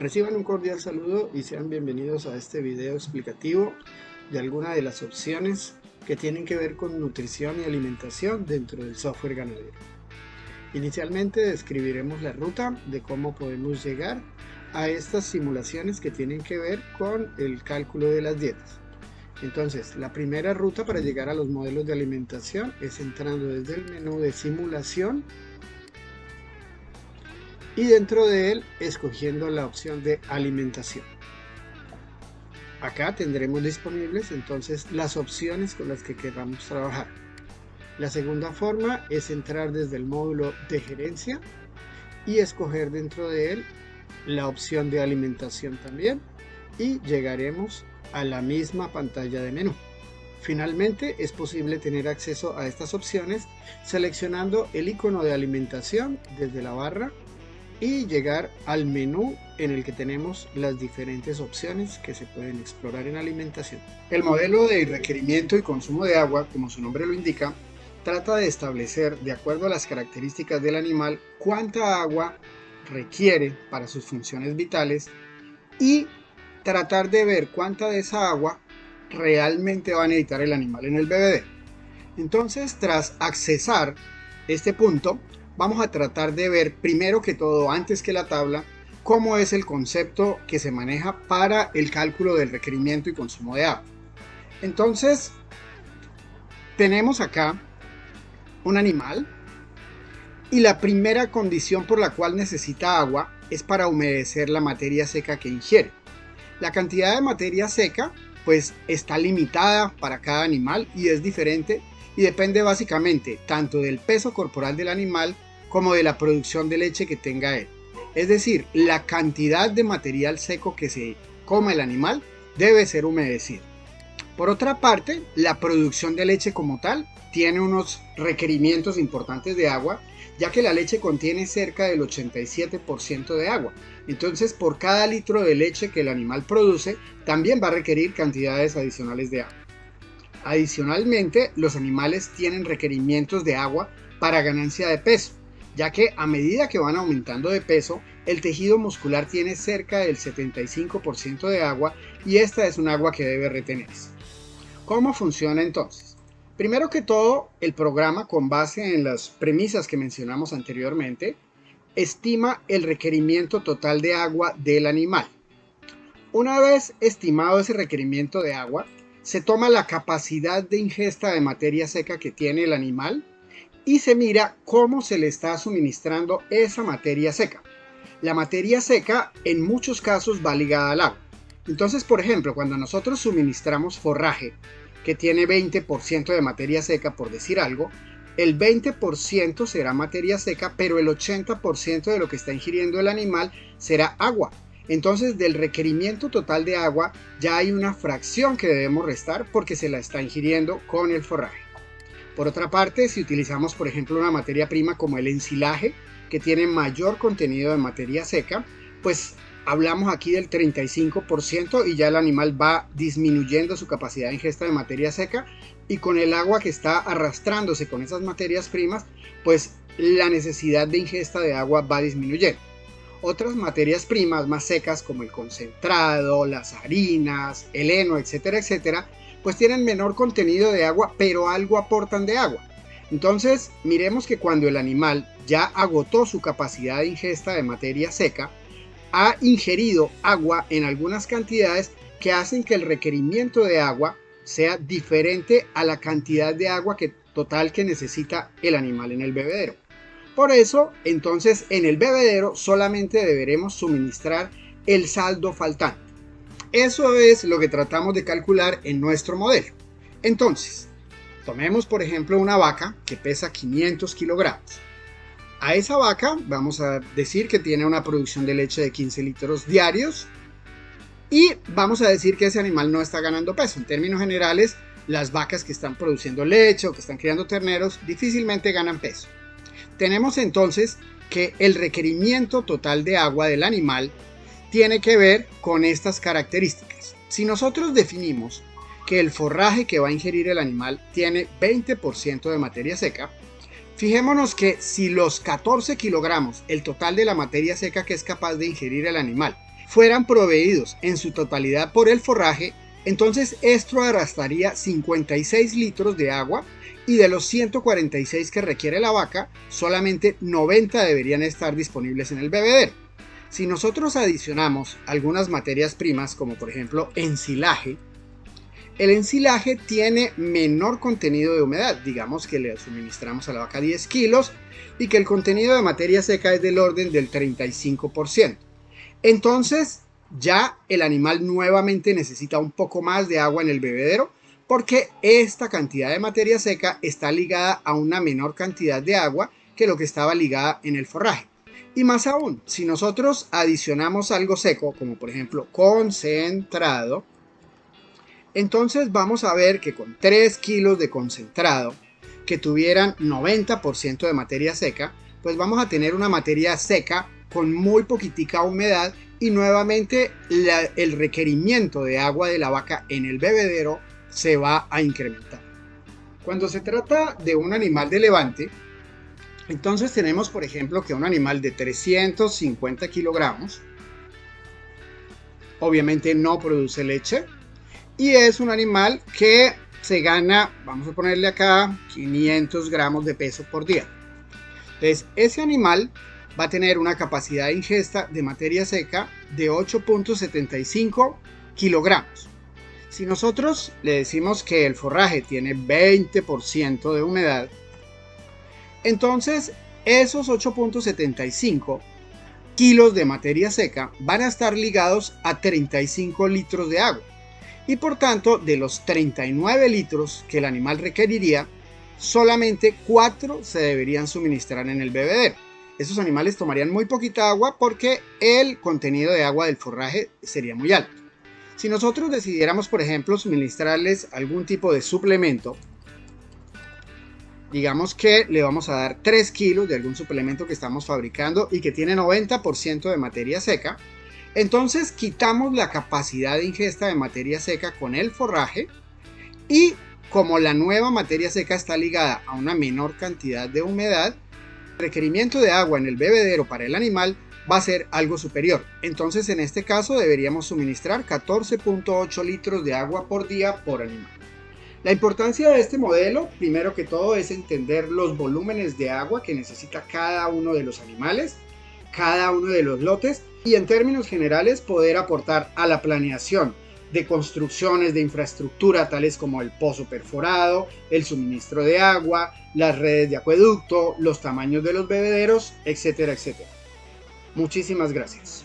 Reciban un cordial saludo y sean bienvenidos a este video explicativo de algunas de las opciones que tienen que ver con nutrición y alimentación dentro del software ganadero. Inicialmente describiremos la ruta de cómo podemos llegar a estas simulaciones que tienen que ver con el cálculo de las dietas. Entonces, la primera ruta para llegar a los modelos de alimentación es entrando desde el menú de simulación y dentro de él escogiendo la opción de alimentación. Acá tendremos disponibles entonces las opciones con las que queramos trabajar. La segunda forma es entrar desde el módulo de gerencia y escoger dentro de él la opción de alimentación también y llegaremos a la misma pantalla de menú. Finalmente es posible tener acceso a estas opciones seleccionando el icono de alimentación desde la barra y llegar al menú en el que tenemos las diferentes opciones que se pueden explorar en alimentación. El modelo de requerimiento y consumo de agua, como su nombre lo indica, trata de establecer, de acuerdo a las características del animal, cuánta agua requiere para sus funciones vitales y tratar de ver cuánta de esa agua realmente va a necesitar el animal en el bebedero. Entonces, tras accesar este punto, vamos a tratar de ver primero que todo, antes que la tabla, cómo es el concepto que se maneja para el cálculo del requerimiento y consumo de agua. Entonces, tenemos acá un animal y la primera condición por la cual necesita agua es para humedecer la materia seca que ingiere. La cantidad de materia seca pues está limitada para cada animal y es diferente y depende básicamente tanto del peso corporal del animal como de la producción de leche que tenga él. Es decir, la cantidad de material seco que se coma el animal debe ser humedecido. Por otra parte, la producción de leche como tal tiene unos requerimientos importantes de agua, ya que la leche contiene cerca del 87% de agua. Entonces, por cada litro de leche que el animal produce, también va a requerir cantidades adicionales de agua. Adicionalmente, los animales tienen requerimientos de agua para ganancia de peso, ya que a medida que van aumentando de peso, el tejido muscular tiene cerca del 75% de agua y esta es un agua que debe retenerse. ¿Cómo funciona entonces? Primero que todo, el programa, con base en las premisas que mencionamos anteriormente, estima el requerimiento total de agua del animal. Una vez estimado ese requerimiento de agua, se toma la capacidad de ingesta de materia seca que tiene el animal y se mira cómo se le está suministrando esa materia seca. La materia seca en muchos casos va ligada al agua. Entonces, por ejemplo, cuando nosotros suministramos forraje que tiene 20% de materia seca, por decir algo, el 20% será materia seca, pero el 80% de lo que está ingiriendo el animal será agua. Entonces, del requerimiento total de agua ya hay una fracción que debemos restar porque se la está ingiriendo con el forraje. Por otra parte, si utilizamos por ejemplo una materia prima como el ensilaje, que tiene mayor contenido de materia seca, pues hablamos aquí del 35% y ya el animal va disminuyendo su capacidad de ingesta de materia seca y con el agua que está arrastrándose con esas materias primas, pues la necesidad de ingesta de agua va disminuyendo. Otras materias primas más secas como el concentrado, las harinas, el heno, etcétera, etcétera, pues tienen menor contenido de agua, pero algo aportan de agua. Entonces, miremos que cuando el animal ya agotó su capacidad de ingesta de materia seca, ha ingerido agua en algunas cantidades que hacen que el requerimiento de agua sea diferente a la cantidad de agua total que necesita el animal en el bebedero. Por eso, entonces, en el bebedero solamente deberemos suministrar el saldo faltante. Eso es lo que tratamos de calcular en nuestro modelo. Entonces, tomemos por ejemplo una vaca que pesa 500 kilogramos. A esa vaca vamos a decir que tiene una producción de leche de 15 litros diarios y vamos a decir que ese animal no está ganando peso. En términos generales, las vacas que están produciendo leche o que están criando terneros difícilmente ganan peso. Tenemos entonces que el requerimiento total de agua del animal tiene que ver con estas características. Si nosotros definimos que el forraje que va a ingerir el animal tiene 20% de materia seca, fijémonos que si los 14 kilogramos, el total de la materia seca que es capaz de ingerir el animal, fueran proveídos en su totalidad por el forraje, entonces esto arrastraría 56 litros de agua, y de los 146 que requiere la vaca, solamente 90 deberían estar disponibles en el bebedero. Si nosotros adicionamos algunas materias primas, como por ejemplo ensilaje, el ensilaje tiene menor contenido de humedad. Digamos que le suministramos a la vaca 10 kilos y que el contenido de materia seca es del orden del 35%. Entonces ya el animal nuevamente necesita un poco más de agua en el bebedero, porque esta cantidad de materia seca está ligada a una menor cantidad de agua que lo que estaba ligada en el forraje. Y más aún, si nosotros adicionamos algo seco, como por ejemplo concentrado, entonces vamos a ver que con 3 kilos de concentrado que tuvieran 90% de materia seca, pues vamos a tener una materia seca con muy poquitica humedad, y nuevamente el requerimiento de agua de la vaca en el bebedero se va a incrementar. Cuando se trata de un animal de levante, entonces tenemos por ejemplo que un animal de 350 kilogramos obviamente no produce leche, y es un animal que se gana, vamos a ponerle acá, 500 gramos de peso por día. Entonces ese animal va a tener una capacidad de ingesta de materia seca de 8.75 kilogramos. Si nosotros le decimos que el forraje tiene 20% de humedad, entonces esos 8.75 kilos de materia seca van a estar ligados a 35 litros de agua. Y por tanto, de los 39 litros que el animal requeriría, solamente 4 se deberían suministrar en el bebedero. Esos animales tomarían muy poquita agua porque el contenido de agua del forraje sería muy alto. Si nosotros decidiéramos, por ejemplo, suministrarles algún tipo de suplemento, digamos que le vamos a dar 3 kilos de algún suplemento que estamos fabricando y que tiene 90% de materia seca, entonces quitamos la capacidad de ingesta de materia seca con el forraje, y como la nueva materia seca está ligada a una menor cantidad de humedad, el requerimiento de agua en el bebedero para el animal va a ser algo superior. Entonces en este caso deberíamos suministrar 14.8 litros de agua por día por animal. La importancia de este modelo, primero que todo, es entender los volúmenes de agua que necesita cada uno de los animales, cada uno de los lotes, y en términos generales poder aportar a la planeación de construcciones de infraestructura tales como el pozo perforado, el suministro de agua, las redes de acueducto, los tamaños de los bebederos, etcétera, etcétera. Muchísimas gracias.